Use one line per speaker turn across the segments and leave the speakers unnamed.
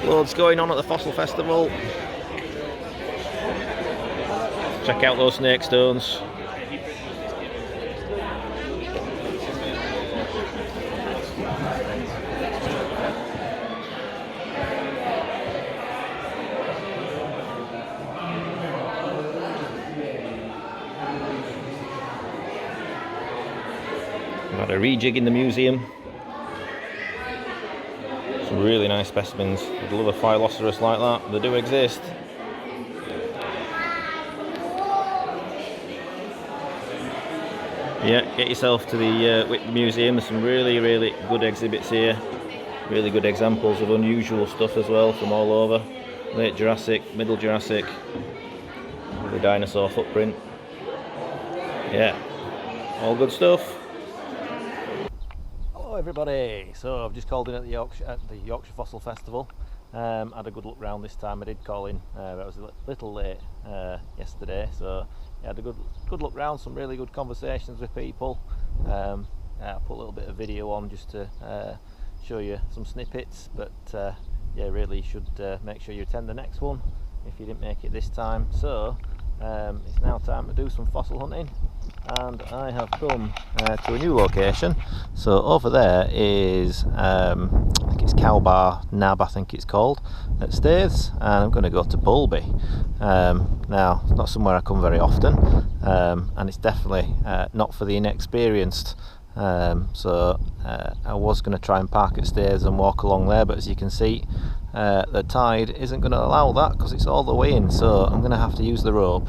Loads going on at the Fossil Festival. Check out those snake stones. Had a rejig in the museum. Some really nice specimens. I'd love a Phylloceros like that. They do exist. Yeah, get yourself to the Whitby Museum. There's some really good exhibits here. Really good examples of unusual stuff as well from all over. Late Jurassic, Middle Jurassic, the dinosaur footprint. Yeah, all good stuff. Hello everybody. So I've just called in at the Yorkshire Fossil Festival. Had a good look round this time. I did call in, I was a little late yesterday, so yeah, had a good look round, some really good conversations with people. I put a little bit of video on just to show you some snippets, but yeah, really should make sure you attend the next one if you didn't make it this time. So it's now time to do some fossil hunting, and I have come to a new location. So over there is I think it's Cowbar Nab, I think it's called, at Staithes, and I'm going to go to Boulby. Now it's not somewhere I come very often, and it's definitely not for the inexperienced. So I was going to try and park at Staithes and walk along there, but as you can see, the tide isn't going to allow that because it's all the way in, so I'm going to have to use the rope,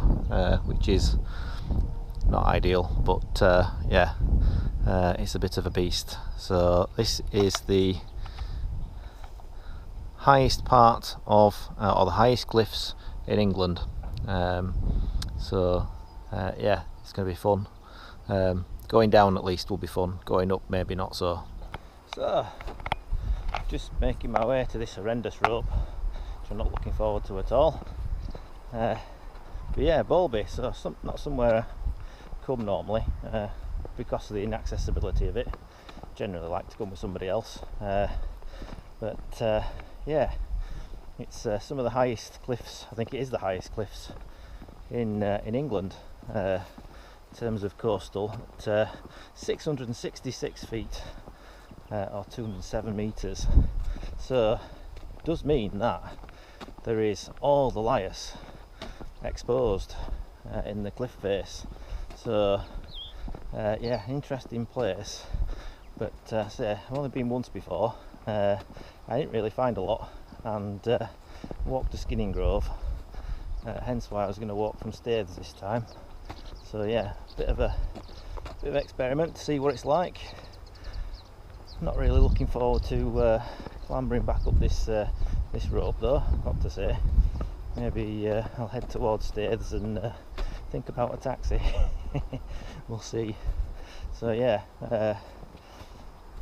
which is not ideal, but yeah, it's a bit of a beast. So this is the highest part of, or the highest cliffs in England. So yeah, it's going to be fun. Going down at least will be fun, going up maybe not so. So, just making my way to this horrendous rope, which I'm not looking forward to at all. But yeah, Boulby, so not somewhere I come normally, because of the inaccessibility of it. Generally like to come with somebody else. But yeah, it's some of the highest cliffs, I think it is the highest cliffs in England. In terms of coastal, at 666 feet or 207 metres. So it does mean that there is all the lias exposed in the cliff face. So yeah, interesting place. But say, I've only been once before. I didn't really find a lot, and walked to Skinning Grove, hence why I was going to walk from Staithes this time. So yeah, bit of experiment to see what it's like. Not really looking forward to clambering back up this rope though, got to say. Maybe I'll head towards Staithes and think about a taxi. We'll see. So yeah,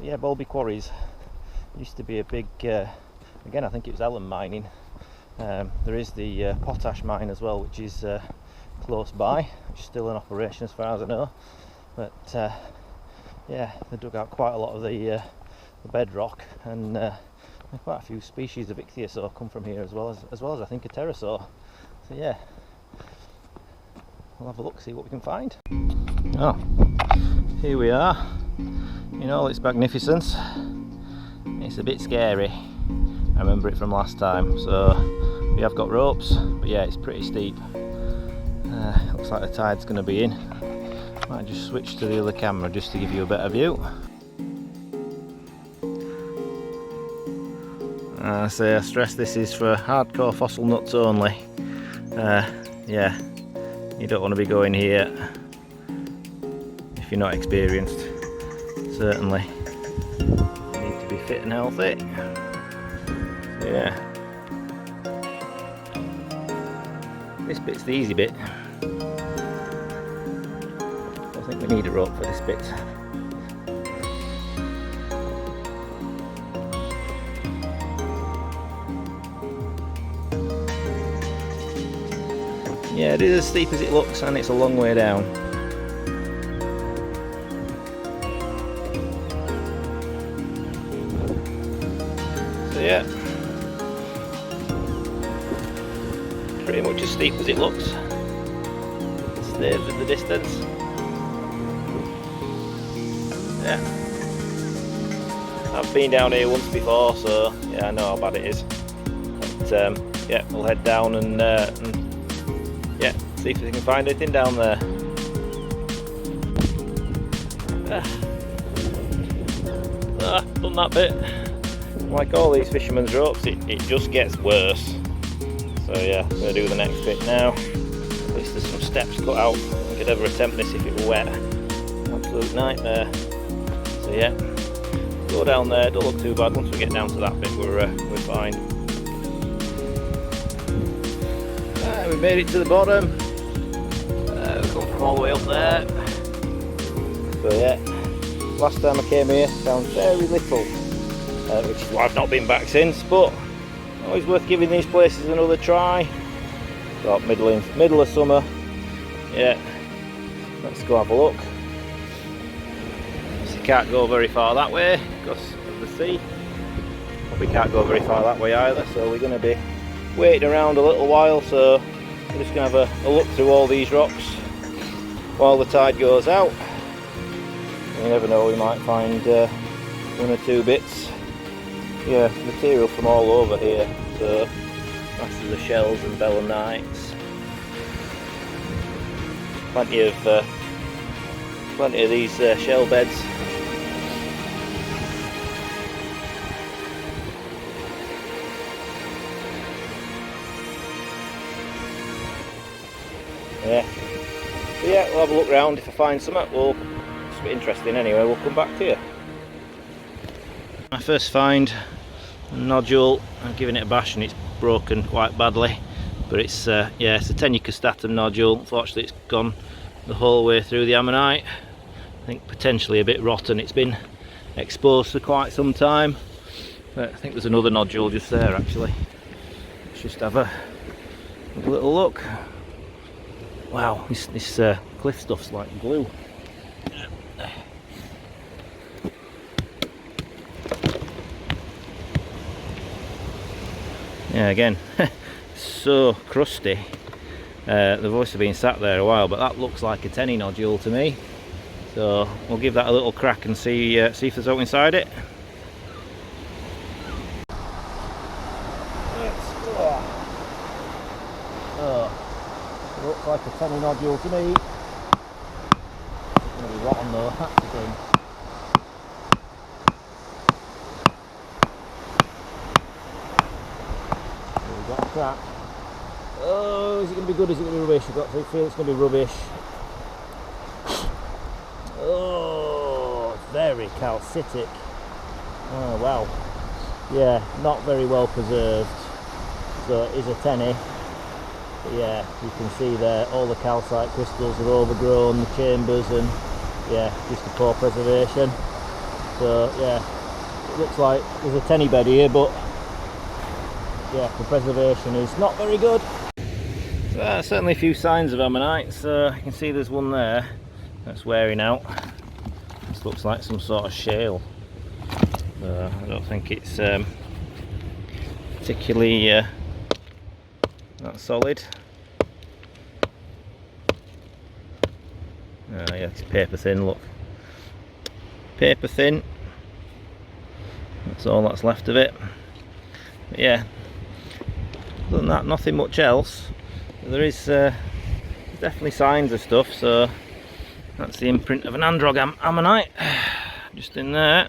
yeah, Boulby Quarries used to be a big, again I think it was alum mining. There is the potash mine as well, which is close by, which is still in operation as far as I know. But yeah, they dug out quite a lot of the bedrock, and quite a few species of ichthyosaur come from here, as well as I think a pterosaur. So yeah, we'll have a look, see what we can find. Oh, here we are in all its magnificence. It's a bit scary, I remember it from last time. So we have got ropes, but yeah, it's pretty steep. Looks like the tide's going to be in. Might just switch to the other camera just to give you a better view. I stress this is for hardcore fossil nuts only. Yeah, you don't want to be going here if you're not experienced. Certainly you need to be fit and healthy. So yeah, this bit's the easy bit. I think we need a rope for this bit. Yeah, it is as steep as it looks, and it's a long way down. So yeah, pretty much as steep as it looks. Staves in the distance. Yeah. I've been down here once before, so yeah, I know how bad it is. But yeah, we'll head down and yeah, see if we can find anything down there. Done that bit. Like all these fishermen's ropes, it just gets worse. So yeah, I'm going to do the next bit now. At least there's some steps cut out. I could ever attempt this if it were wet. Absolute nightmare. So yeah, go down there, don't look too bad. Once we get down to that bit, we're fine. We made it to the bottom. We've gone from all the way up there. So yeah, last time I came here, found very little, which is why I've not been back since. But always worth giving these places another try. About middle of summer. Yeah, let's go have a look. So you can't go very far that way because of the sea. We can't go very far that way either, so we're going to be waiting around a little while. So we're just going to have a look through all these rocks while the tide goes out. You never know, we might find one or two bits. Yeah, material from all over here. So masses of shells and belemnites. Plenty of these shell beds. Yeah. So yeah, we'll have a look round. If I find something, it's a bit interesting anyway, we'll come back to you. My first find, a nodule. I'm giving it a bash and it's broken quite badly. But it's yeah, it's a tenucrostatum nodule. Unfortunately, it's gone the whole way through the ammonite. I think potentially a bit rotten. It's been exposed for quite some time. But I think there's another nodule just there actually. Let's just have a little look. Wow, this cliff stuff's like glue. Yeah, again, so crusty. They've obviously been sat there a while, but that looks like a tenny nodule to me. So we'll give that a little crack and see if there's something inside it. Looks like a tenny nodule to me. It's going to be rotten though, that's the thing. We've got a crack. Oh, is it going to be good? Is it going to be rubbish? I've got to feel it's going to be rubbish. Oh, it's very calcitic. Oh wow. Yeah, not very well preserved. So it is a tenny. Yeah, you can see there all the calcite crystals are overgrown, the chambers, and yeah, just a poor preservation. So yeah, it looks like there's a tenny bed here, but yeah, the preservation is not very good. So certainly a few signs of ammonites. You can see there's one there that's wearing out. This looks like some sort of shale. I don't think it's particularly not solid. Yeah, it's paper thin, look. Paper thin. That's all that's left of it. But yeah, other than that, nothing much else. There is definitely signs of stuff, so that's the imprint of an androg ammonite just in there.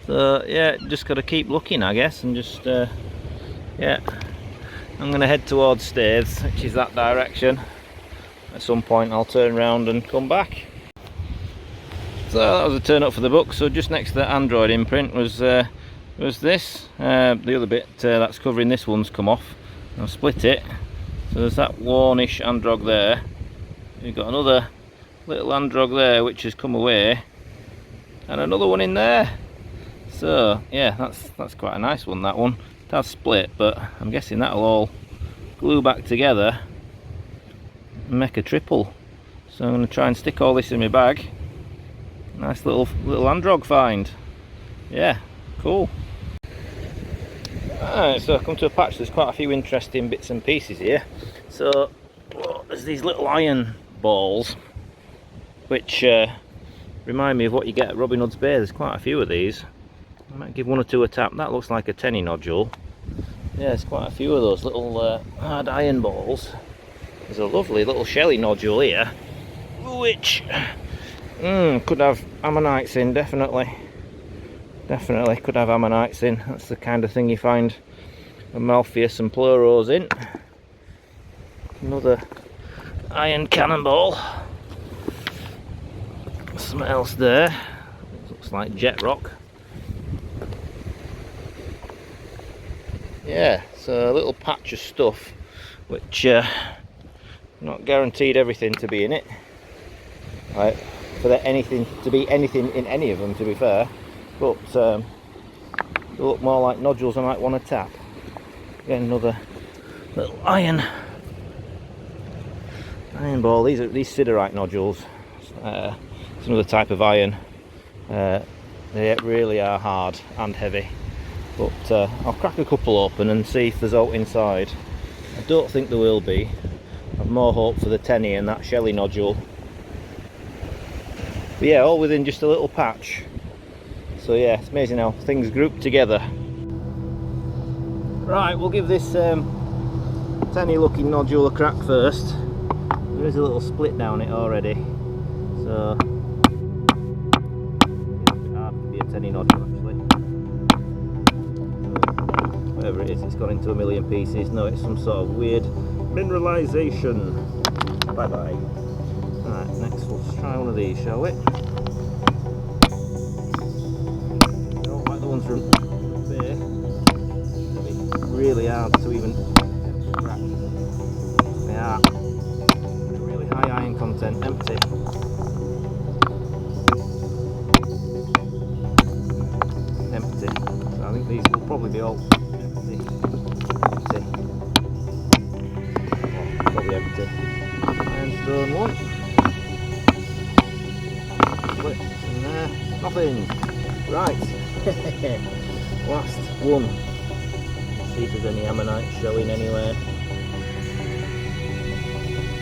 So yeah, just got to keep looking, I guess, and just yeah, I'm going to head towards Staithes, which is that direction. At some point I'll turn around and come back. So that was a turn up for the book. So just next to the Android imprint was this. The other bit that's covering this one's come off. I've split it. So there's that wornish androg there. We've got another little androg there which has come away, and another one in there. So yeah, that's quite a nice one, that one. It has split, but I'm guessing that'll all glue back together and make a triple. So I'm going to try and stick all this in my bag. Nice little androg find. Yeah, cool. Alright, so I've come to a patch. There's quite a few interesting bits and pieces here. So there's these little iron balls which remind me of what you get at Robin Hood's Bay. There's quite a few of these. I might give one or two a tap. That looks like a tenny nodule. Yeah, there's quite a few of those little hard iron balls. There's a lovely little shelly nodule here, which could have ammonites in, definitely. Definitely could have ammonites in. That's the kind of thing you find amaltheus and pleuros in. Another iron cannonball. Something else there. Looks like jet rock. Yeah, so a little patch of stuff which not guaranteed everything to be in it. Right, for there anything to be anything in any of them, to be fair. But they look more like nodules I might want to tap. Again, another little iron ball. These are siderite nodules. It's another type of iron. They really are hard and heavy. But I'll crack a couple open and see if there's out inside. I don't think there will be. I've more hope for the tenny and that shelly nodule. But yeah, all within just a little patch. So yeah, it's amazing how things group together. Right, we'll give this tenny looking nodule a crack first. There is a little split down it already. So it's a bit hard to be a tenny nodule actually. Whatever it is, it's gone into a million pieces. No, it's some sort of weird mineralization. Bye bye. Right, next we'll try one of these, shall we? Don't like the ones from the bay. It'll be really hard to even crack. They are really high iron content, empty. Empty. So I think these will probably be all empty. Probably empty. Ironstone one. Splits in there. Nothing. Right. Last one. See if there's any ammonites showing anywhere.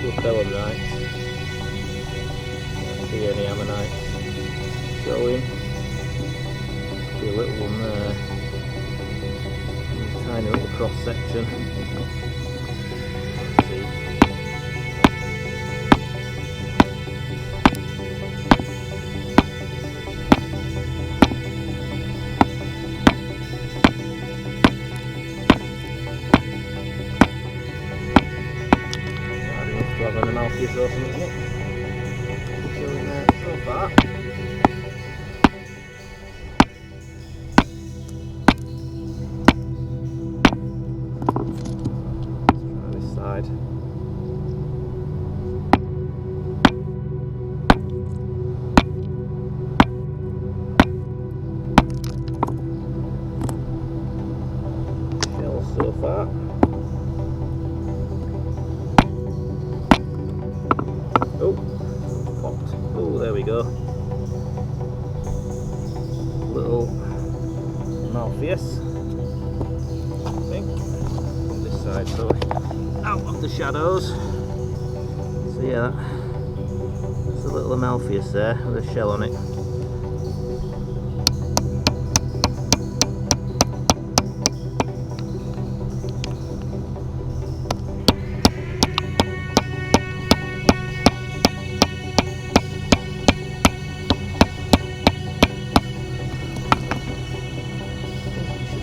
Look right. Can't see any ammonites showing. See a little one there. Tiny little cross section. Have an amaltheus or something in it. Showing there so far. Let's try this side. Shell so far. Oh, popped. Oh, there we go. Little amaltheus, I think. On this side, so out of the shadows. So yeah, that's a little amaltheus there with a shell on it.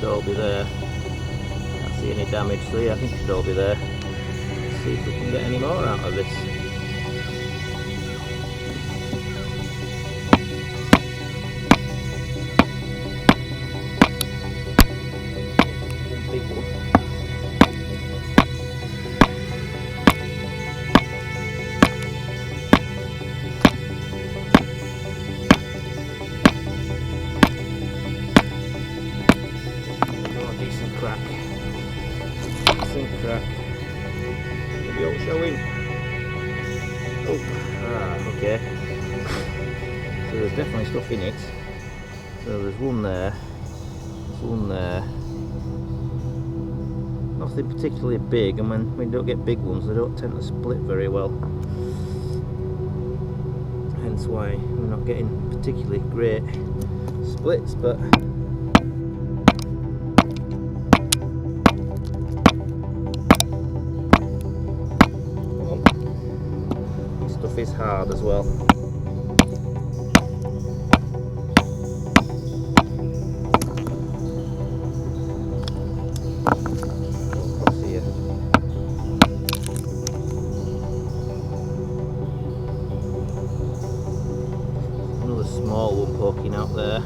All be there. Can't see any damage, so yeah, I think it should all be there. Let's see if we can get any more out of this. Big one. Decent crack. Decent crack. Maybe all showing. Oh, okay. So there's definitely stuff in it. So there's one there. There's one there. nothing particularly big, and when we don't get big ones, they don't tend to split very well. Hence why we're not getting particularly great splits, but this stuff is hard as well. Small one poking out there.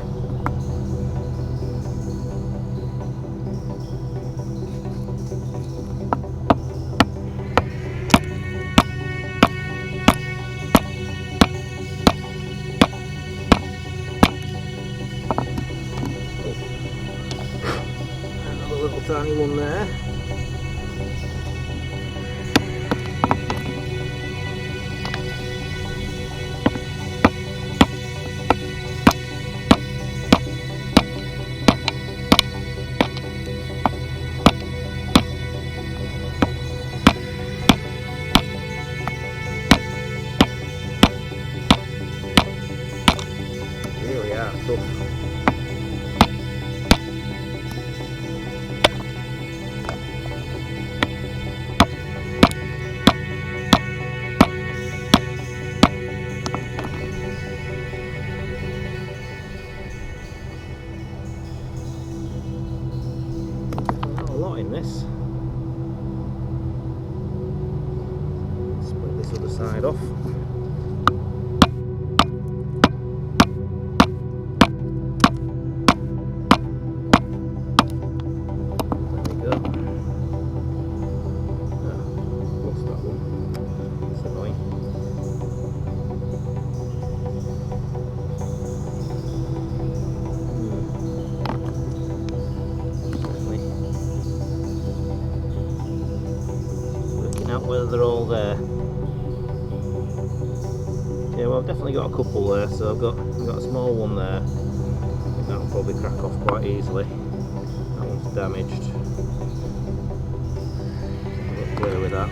Another little tiny one there. This. Split this other side off. There we go. Lost that one. That's annoying. Whether they're all there. Yeah, well, I've definitely got a couple there, so I've got a small one there. I think that'll probably crack off quite easily. That one's damaged. I'll look clear with that.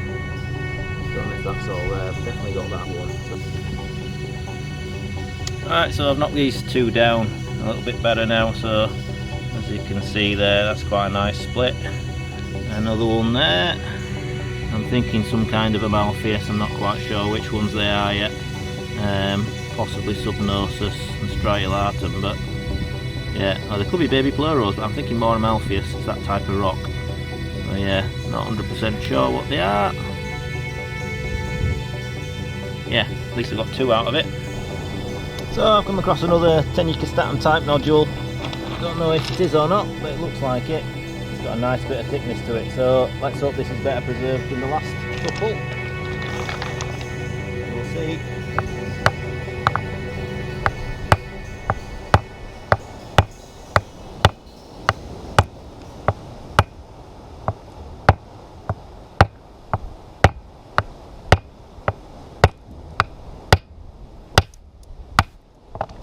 Don't know if that's all there. I've definitely got that one. Alright, so I've knocked these two down a little bit better now, so as you can see there, that's quite a nice split. Another one there. I'm thinking some kind of amaltheus, I'm not quite sure which ones they are yet. Possibly subnosus and striolatum, but yeah, there could be baby pleuros, but I'm thinking more amaltheus, it's that type of rock. So yeah, not 100% sure what they are. Yeah, at least I got two out of it. So I've come across another tenucastan type nodule. Don't know if it is or not, but it looks like it. Got a nice bit of thickness to it, so let's hope this is better preserved than the last couple. We'll see.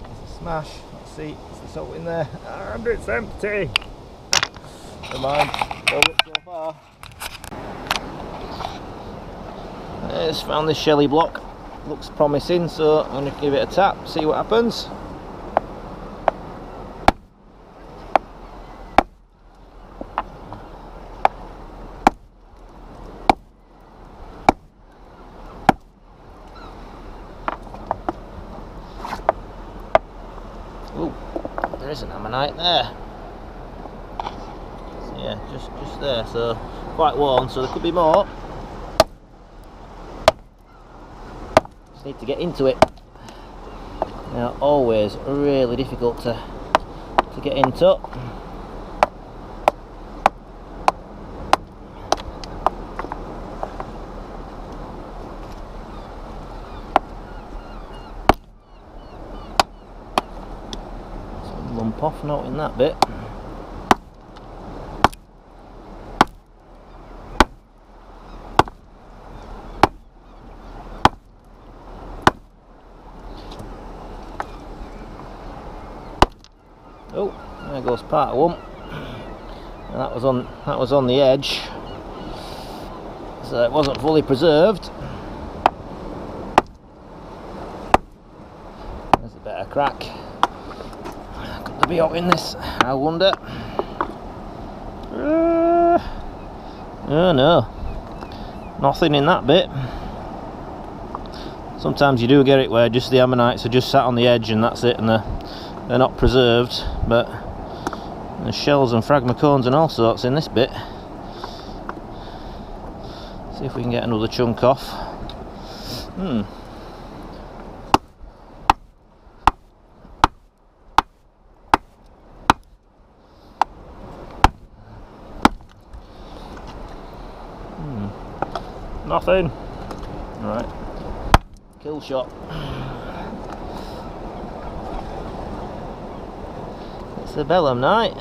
There's a smash. Let's see, is the salt in there? And it's empty. Never mind, don't look so far. I just found this shelly block, looks promising, so I'm going to give it a tap, see what happens. Ooh, there is an ammonite there. Yeah, just there, so quite worn, so there could be more. Just need to get into it. Now, always really difficult to get into. Some lump off, not in that bit. Oh, there goes part of one. And that was on the edge. so it wasn't fully preserved. There's a bit of crack. Could there be out in this? I wonder. Oh no, nothing in that bit. Sometimes you do get it where just the ammonites are just sat on the edge and that's it, and they're not preserved, but there's shells and fragmicones and all sorts in this bit. See if we can get another chunk off. Nothing. Right. Kill shot. It's a belemnite.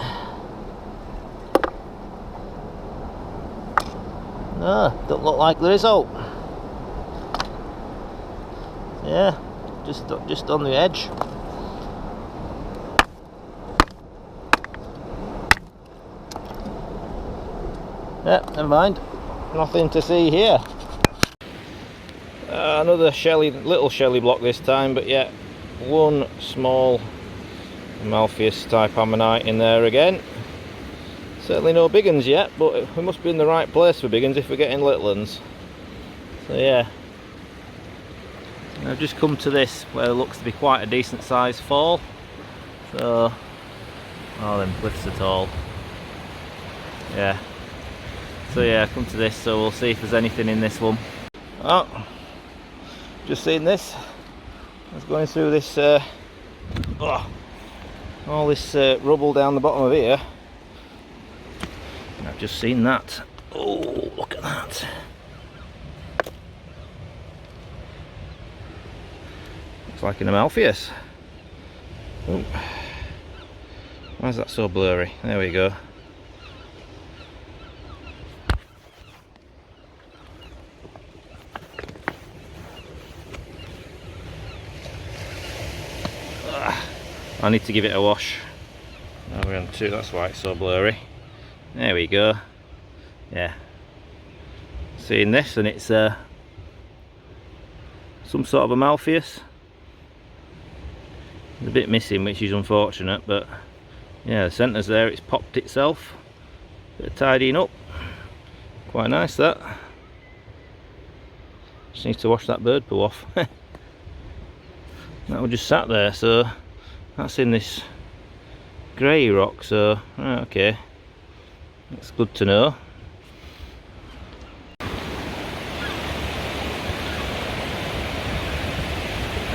No, don't look like there is hope. Yeah, just on the edge. Yeah, never mind. Nothing to see here. Another little shelly block this time, but yeah, one small amaltheus type ammonite in there again. Certainly no big uns yet, but we must be in the right place for big uns if we're getting little uns. So yeah, I've just come to this where it looks to be quite a decent sized fall. So, oh, them cliffs are tall. Yeah. So yeah, come to this, so we'll see if there's anything in this one. Oh, just seen this. I was going through this, all this rubble down the bottom of here. And I've just seen that. Oh, look at that. Looks like an amaltheus. Oh. Why is that so blurry? There we go. I need to give it a wash. Now we're on 2, that's why it's so blurry. There we go. Yeah. Seeing this, and it's some sort of amaltheus. It's a bit missing, which is unfortunate, but yeah, the centre's there, it's popped itself. Bit of tidying up. Quite nice that. Just need to wash that bird poo off. That one just sat there, so that's in this grey rock, so right, okay, that's good to know.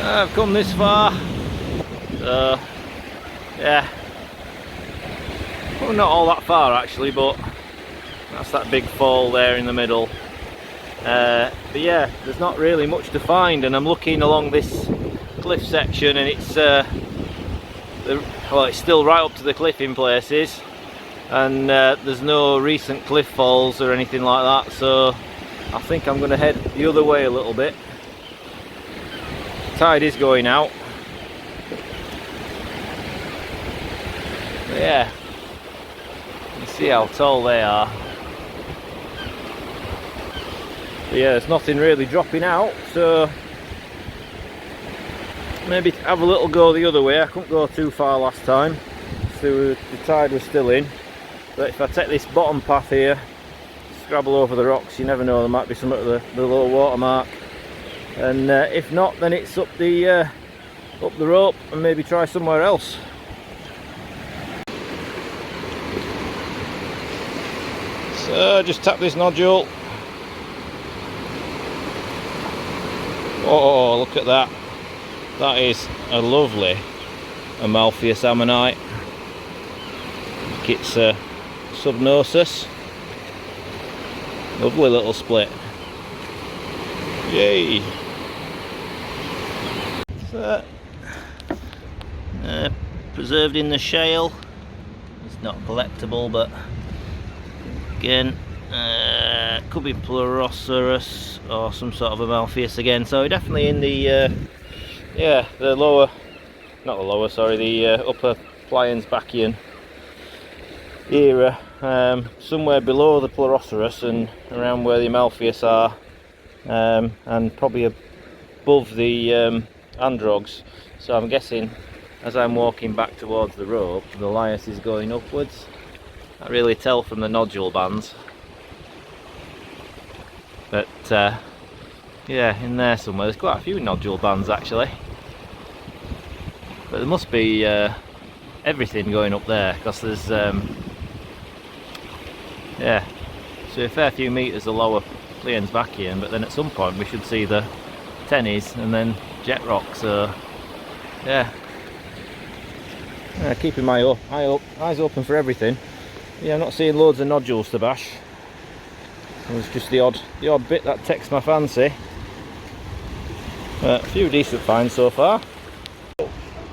I've come this far, so yeah, well, not all that far actually, but that's that big fall there in the middle. But yeah, there's not really much to find, and I'm looking along this cliff section, and it's well, it's still right up to the cliff in places, and there's no recent cliff falls or anything like that, so I think I'm going to head the other way a little bit. Tide is going out. But yeah, you see how tall they are. But yeah, there's nothing really dropping out, so maybe have a little go the other way. I couldn't go too far last time, so the tide was still in. But if I take this bottom path here, scrabble over the rocks, you never know, there might be some at the low water mark. And if not, then it's up the rope and maybe try somewhere else. So just tap this nodule. Oh, look at that. That is a lovely amaltheus ammonite. I think it's subnosus. Lovely little split. Yay! So, preserved in the shale. It's not collectible, but again, could be Pleurosaurus or some sort of amaltheus again. So definitely in the yeah, the lower, not the lower, sorry, the upper Pliensbachian era somewhere below the Pleroceros and around where the amaltheus are, and probably above the androgs. So I'm guessing as I'm walking back towards the rope, the lias is going upwards. I can't really tell from the nodule bands, but yeah, in there somewhere there's quite a few nodule bands actually, but there must be everything going up there, because there's yeah, so a fair few metres of lower Pliensbachian, but then at some point we should see the tennies and then jet rock. So yeah, keeping my eyes open for everything. Yeah, I'm not seeing loads of nodules to bash. There's just the odd bit that takes my fancy. A few decent finds so far.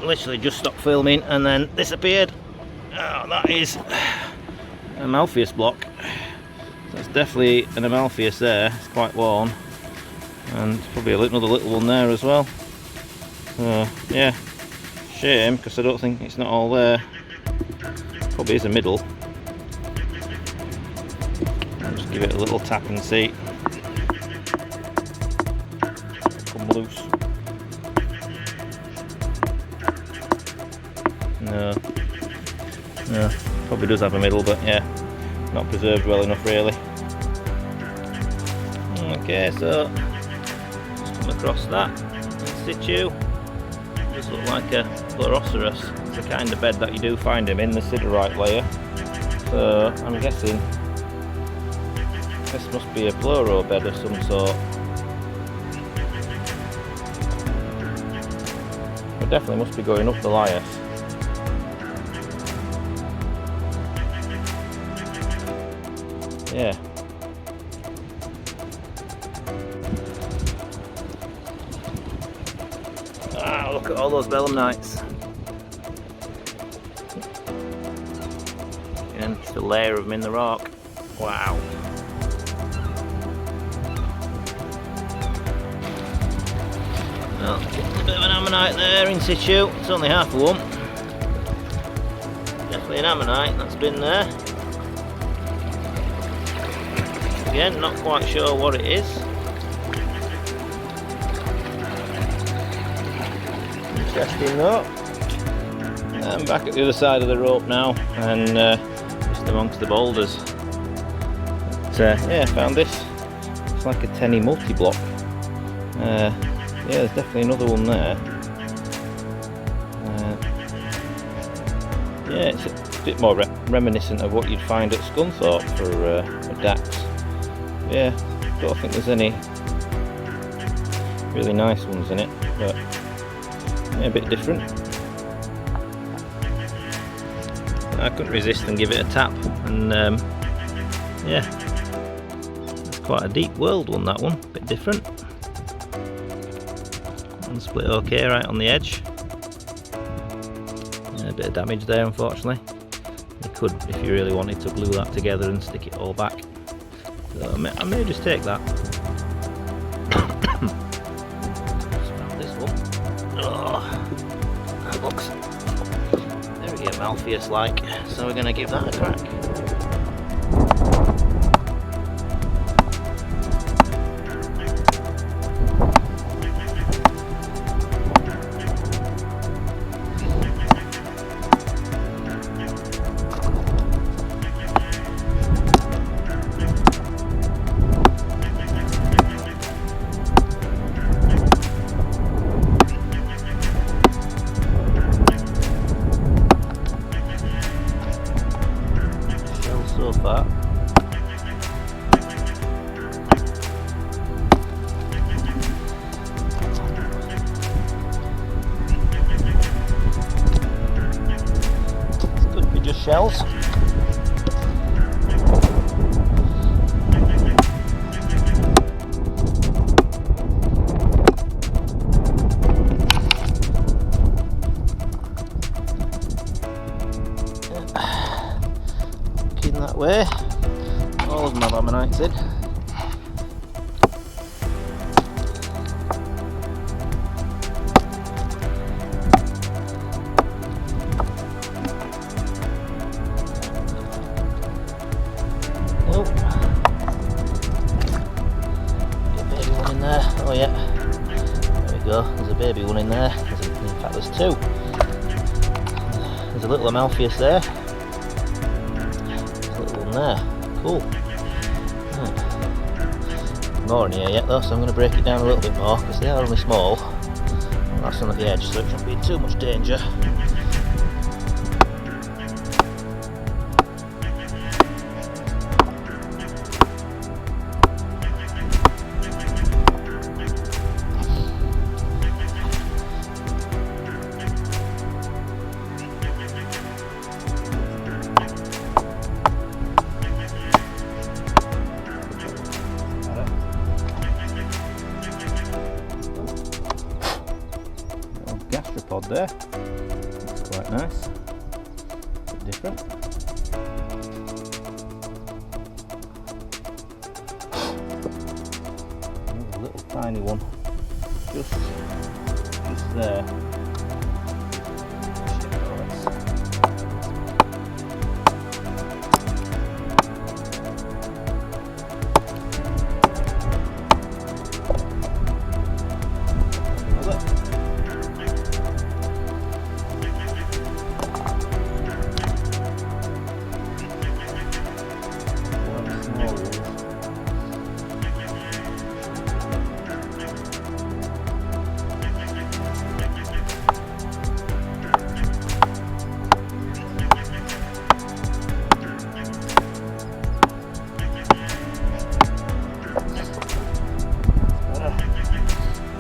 Literally just stopped filming and then disappeared. Oh, that is an amaltheus block. That's definitely an amaltheus there. It's quite worn, and probably another little one there as well. Yeah, shame, because I don't think it's not all there. Probably is a middle. I'll just give it a little tap and see. Come loose. No, probably does have a middle, but yeah, not preserved well enough really. Okay, so just come across that in situ. Does look like a Pleroceros. It's the kind of bed that you do find him in, the siderite layer. So I'm guessing this must be a pleuro bed of some sort. It definitely must be going up the lias. Yeah. Ah, look at all those belemnites. And just a layer of them in the rock. Wow. Well, a bit of an ammonite there in situ. It's only half of one. Definitely an ammonite that's been there. Again, not quite sure what it is. Interesting though. I'm back at the other side of the rope now, and just amongst the boulders. But, yeah, I found this. It's like a tenny multi-block. Yeah, there's definitely another one there. Yeah, it's a bit more reminiscent of what you'd find at Scunthorpe for dax. Yeah, don't think there's any really nice ones in it, but yeah, a bit different. I couldn't resist and give it a tap, and yeah, it's quite a deep world one, that one, a bit different. And split okay right on the edge. Yeah, a bit of damage there unfortunately. You could, if you really wanted to, glue that together and stick it all back. So I may just take that. Just found this one. Oh, that looks very amaltheus-like, so we're going to give that a crack. So far. This could be just shells. That way, all of them have ammonites in. Oh yeah, there we go, there's a baby one in there, in fact there's two. There's a little amaltheus there, there's a little one there, cool. Right. More in here yet though, so I'm going to break it down a little bit more, because they are only small. That's on the edge, so it shouldn't be in too much danger. Gastropod there, that's quite nice, a bit different. There's a little tiny one, just there.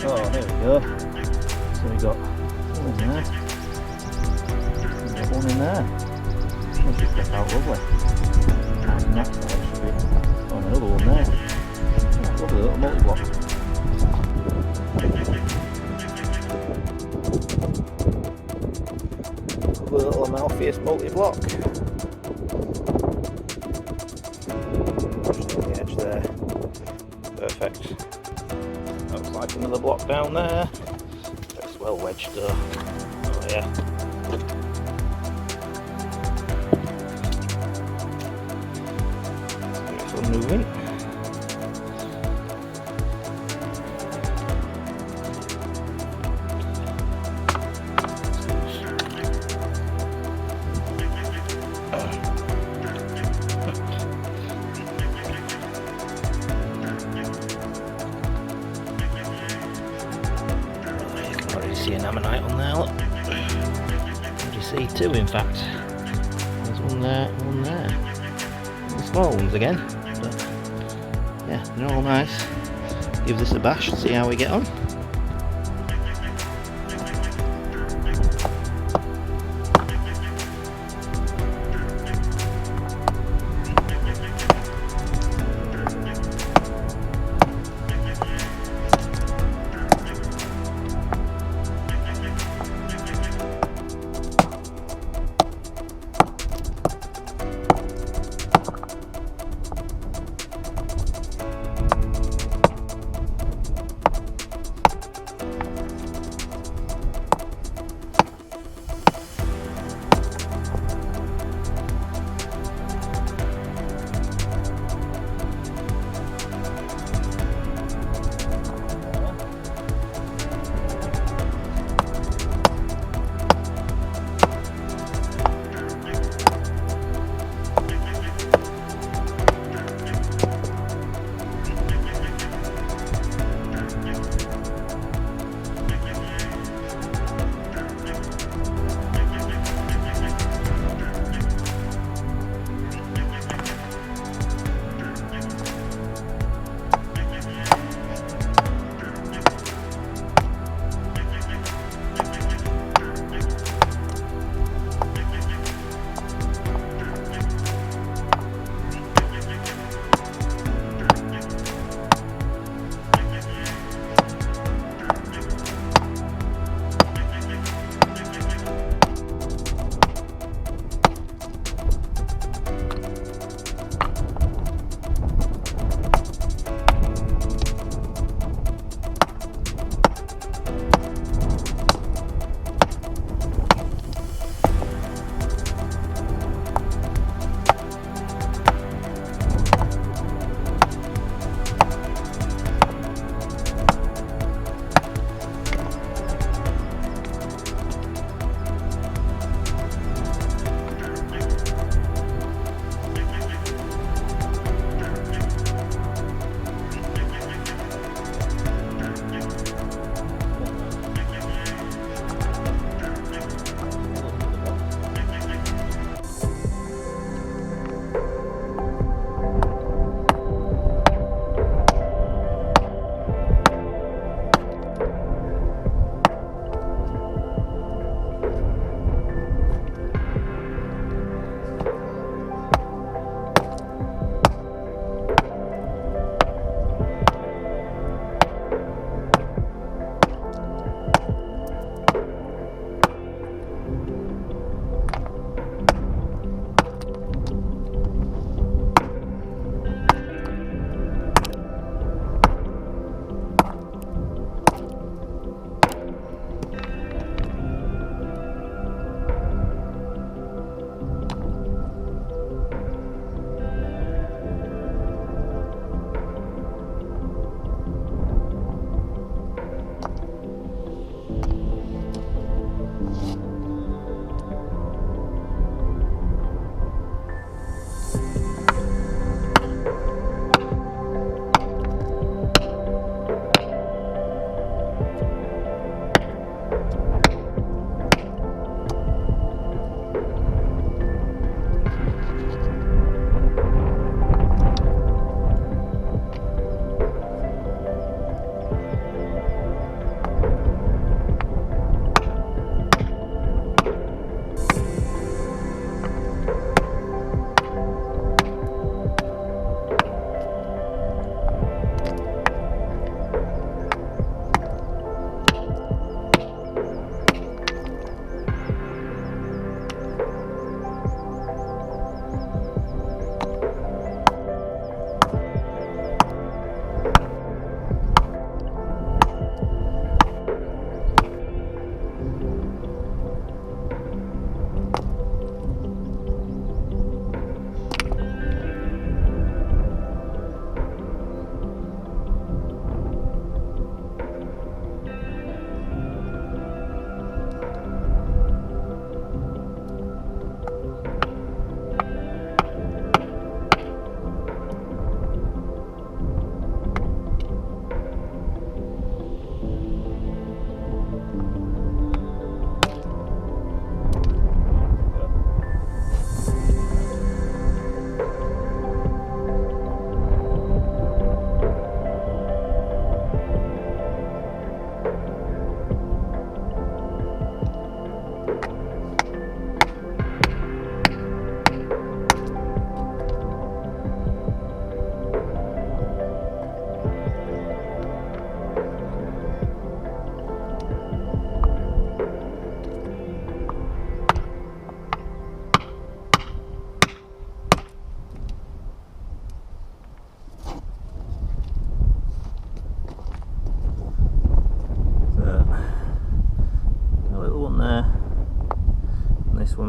Oh, there we go. So we got one in there. We got one in there. That should step out lovely. And next side should be another one there. Oh, lovely little multi-block. Lovely little amaltheus multi-block. Just on the edge there. Perfect. Looks like another block down there. It's well wedged though. Oh yeah. It's going to be fun moving. See an ammonite on there, look. What do you see? Two in fact. There's one there, one there. The small ones again, but yeah, they're all nice. Give this a bash and see how we get on.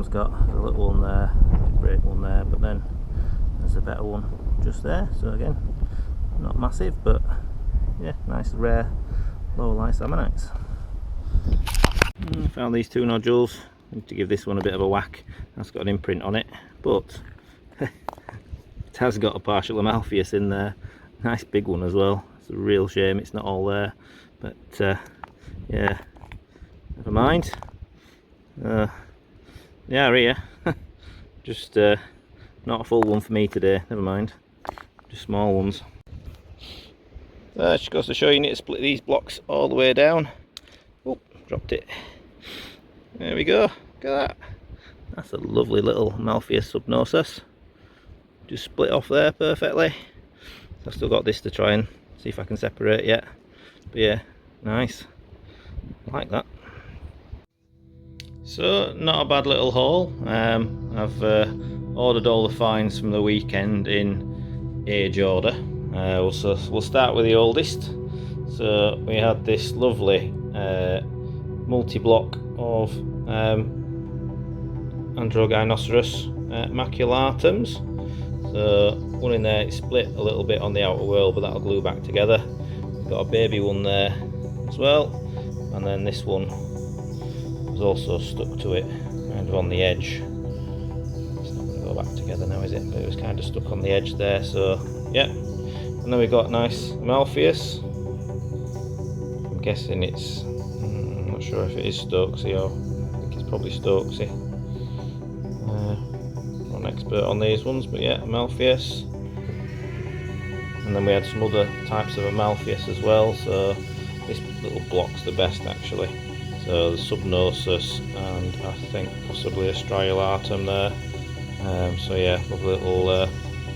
one's got a little one there, break one there, but then there's a better one just there. So again, not massive, but yeah, nice rare lower lice ammonites. Found these 2 nodules. Need to give this one a bit of a whack. That's got an imprint on it, but it has got a partial amaltheus in there. Nice big one as well. It's a real shame it's not all there, but yeah, never mind. They are here. Just not a full one for me today, never mind. Just small ones. Just goes to show you need to split these blocks all the way down. Oh, dropped it. There we go. Look at that. That's a lovely little amaltheus subnosus. Just split off there perfectly. I've still got this to try and see if I can separate yet. But yeah, nice. I like that. So, not a bad little haul. I've ordered all the finds from the weekend in age order. We'll start with the oldest. So we had this lovely multi-block of Androgynoceros maculatum's. So one in there, it's split a little bit on the outer whorl, but that'll glue back together. We've got a baby one there as well, and then this one was also stuck to it, kind of on the edge. It's not going to go back together now, is it? But it was kind of stuck on the edge there, so yeah. And then we've got nice amaltheus. I'm guessing it's, I'm not sure if it is Stokesy, or I think it's probably Stokesy. Not an expert on these ones, but yeah, amaltheus. And then we had some other types of amaltheus as well, so this little block's the best actually. So the subnosus and I think possibly a striolatum there. So yeah, lovely little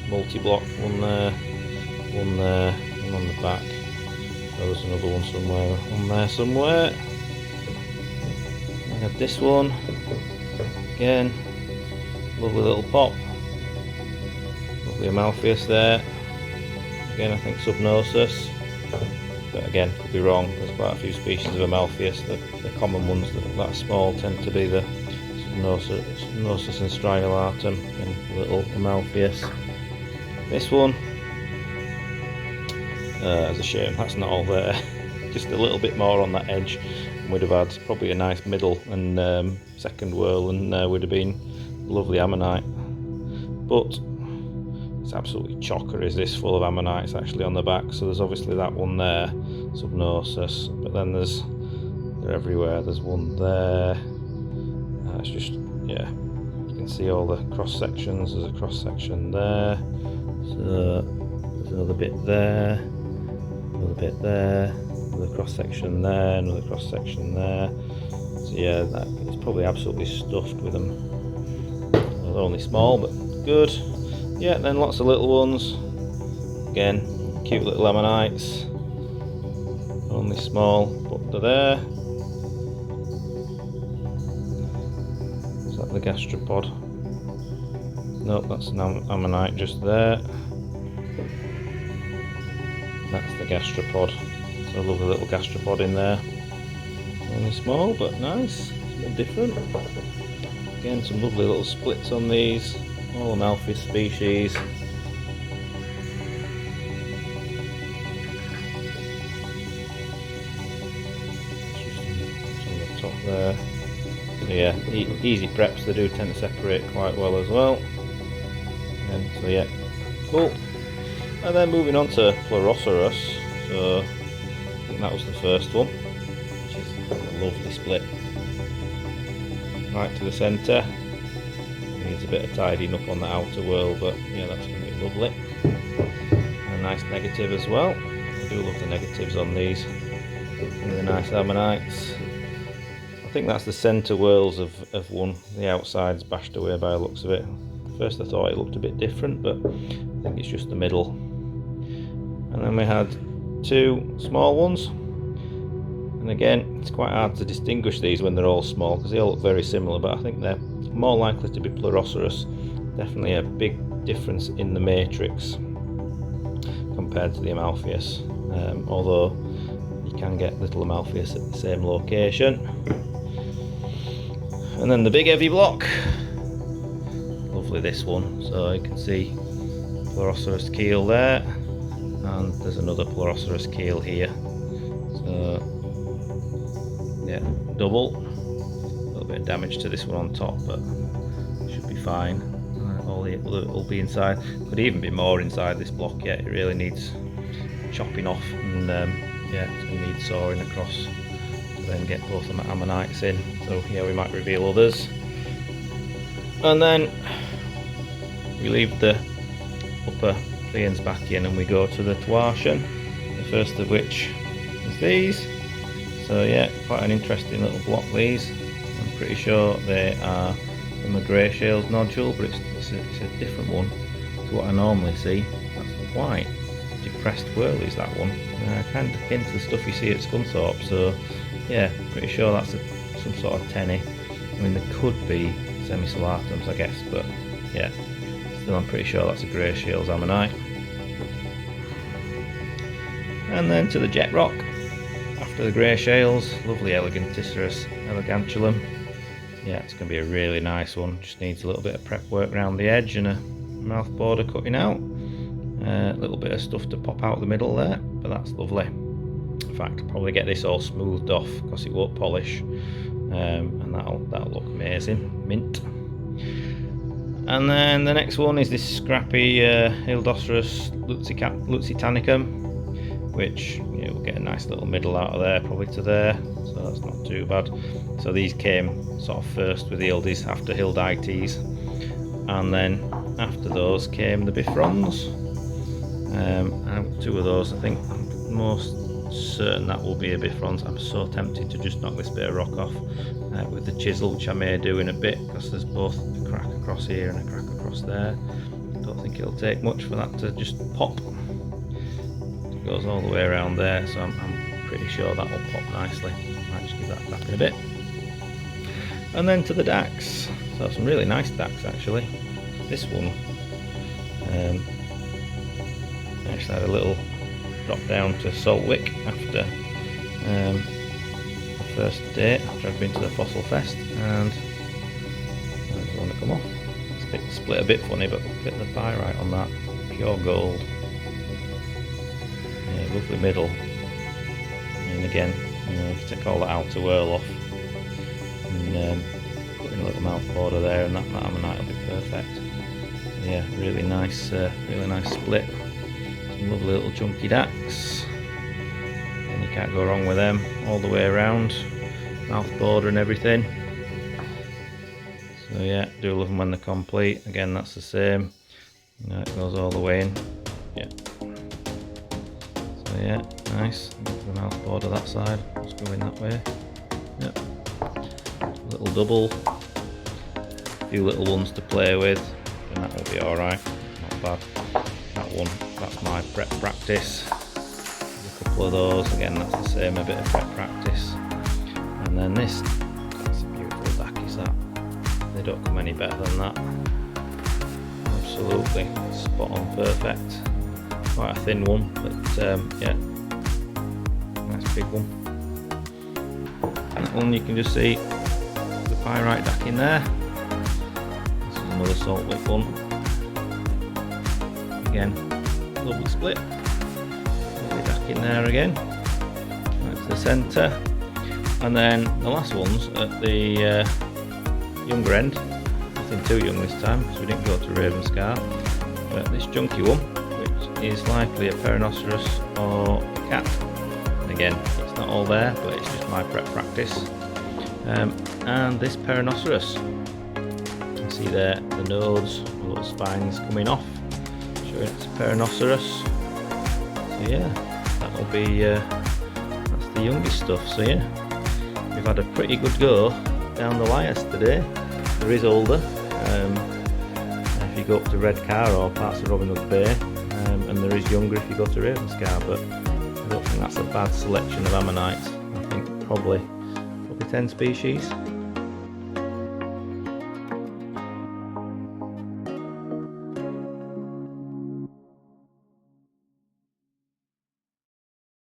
multi-block, one there, one there, one on the back. There's another one somewhere on there somewhere. I had this one again, lovely little pop, lovely amaltheus there. Again, I think subnosus, but again, could be wrong. There's quite a few species of amaltheus. The common ones that are small tend to be the subnosus and striolatum and little amaltheus. This one, it's a shame that's not all there. Just a little bit more on that edge, and we'd have had probably a nice middle and second whorl, and would have been lovely ammonite. But it's absolutely chocker, is this, full of ammonites actually on the back. So there's obviously that one there, subnosus, but then they're everywhere. There's one there. It's just, yeah, you can see all the cross sections. There's a cross section there. So there's another bit there, another bit there, another cross section there, another cross section there. So yeah, that it's probably absolutely stuffed with them. Well, they're only small, but good. Yeah, then lots of little ones. Again, cute little ammonites. Only small, but they're there. Is that the gastropod? Nope, that's an ammonite just there. That's the gastropod. So a lovely little gastropod in there. Only small, but nice. It's a bit different. Again, some lovely little splits on these. All amaltheus species. Just on the top there. So yeah, easy preps. They do tend to separate quite well as well. And so yeah, cool. And then moving on to Pleuroceros. So I think that was the first one, which is a lovely split. Right to the centre. Needs a bit of tidying up on the outer whorl, but yeah, that's going to be lovely. And a nice negative as well. I do love the negatives on these. Really nice ammonites. I think that's the centre whorls of one. The outside's bashed away by the looks of it. First I thought it looked a bit different, but I think it's just the middle. And then we had two small ones. And again, it's quite hard to distinguish these when they're all small because they all look very similar, but I think they're more likely to be Pleuroceros. Definitely a big difference in the matrix compared to the amaltheus, although you can get little amaltheus at the same location. And then the big heavy block. Lovely this one. So you can see Pleuroceras keel there, and there's another Pleuroceras keel here. So yeah, double. A little bit of damage to this one on top, but should be fine. All the other will be inside. Could even be more inside this block yet. It really needs chopping off, and yeah, it's going to need sawing across to then get both the ammonites in. So yeah, we might reveal others. And then we leave the upper Pliensbachian and we go to the Pliensbachian, the first of which is these. So yeah, quite an interesting little block these. I'm pretty sure they are from a grey shales nodule, but it's a different one to what I normally see. That's quite depressed whirlies, that one. Kind of akin to the stuff you see at Scunthorpe, so yeah, pretty sure that's some sort of tenny. I mean, there could be semi-solatums, I guess, but yeah, still I'm pretty sure that's a grey shales ammonite. And then to the jet rock, after the grey shales, lovely Eleganticeras elegantulum. Yeah, it's going to be a really nice one. Just needs a little bit of prep work around the edge and a mouth border cutting out. A little bit of stuff to pop out the middle there, but that's lovely. In fact, I'll probably get this all smoothed off because it won't polish, and that'll look amazing. Mint. And then the next one is this scrappy Hildoceras lusitanicum, which will get a nice little middle out of there, probably to there, so that's not too bad. So these came sort of first with the Hildies, after Hildites, and then after those came the Bifrons. I've got two of those. I think I'm most certain that will be a Bifrons. I'm so tempted to just knock this bit of rock off with the chisel, which I may do in a bit, because there's both a crack across here and a crack across there. I don't think it'll take much for that to just pop. It goes all the way around there, so I'm pretty sure that will pop nicely. Might just give that a tap in a bit. And then to the Dax. So some really nice Dax actually. This one actually had a little drop down to Saltwick after the first day after I've been to the Fossil Fest, and I just want to come off. It's split a bit funny, but look at the pyrite on that, pure gold. Yeah, lovely middle. And again, if you take all that outer whirl off and put in a little mouth border there, and that ammonite will be perfect. So yeah, really nice split. Some lovely little chunky Dax, and you can't go wrong with them all the way around, mouth border and everything. So yeah, do love them when they're complete. Again, that's the same. It goes all the way in. Yeah. So yeah, nice. The mouth border that side. Just go in that way. Yep. Little double. A few little ones to play with, and that will be all right. Not bad. That one, that's my prep practice. A couple of those, again that's the same, a bit of prep practice. And then this, that's a beautiful Dacus that. They don't come any better than that. Absolutely, spot on, perfect. Quite a thin one, but yeah, nice big one. And that one you can just see the pyrite Dac in there. This is another Saltwick one. Again, lovely split. Lovely Dac in there again. Right to the centre. And then the last one's at the younger end. Nothing too young this time, because we didn't go to Ravenscar. But this junky one, which is likely a Perinoceras or a cat. And again, it's not all there, but it's just my prep practice. And this Perinoceras. You can see there the nodes, the little spines coming off. It's Perinoceras. So yeah, that'll be that's the youngest stuff. So yeah, we've had a pretty good go down the Lias today. There is older, if you go up to Redcar or parts of Robin Hood Bay, and there is younger if you go to Ravenscar, but I don't think that's a bad selection of ammonites. I think probably 10 species.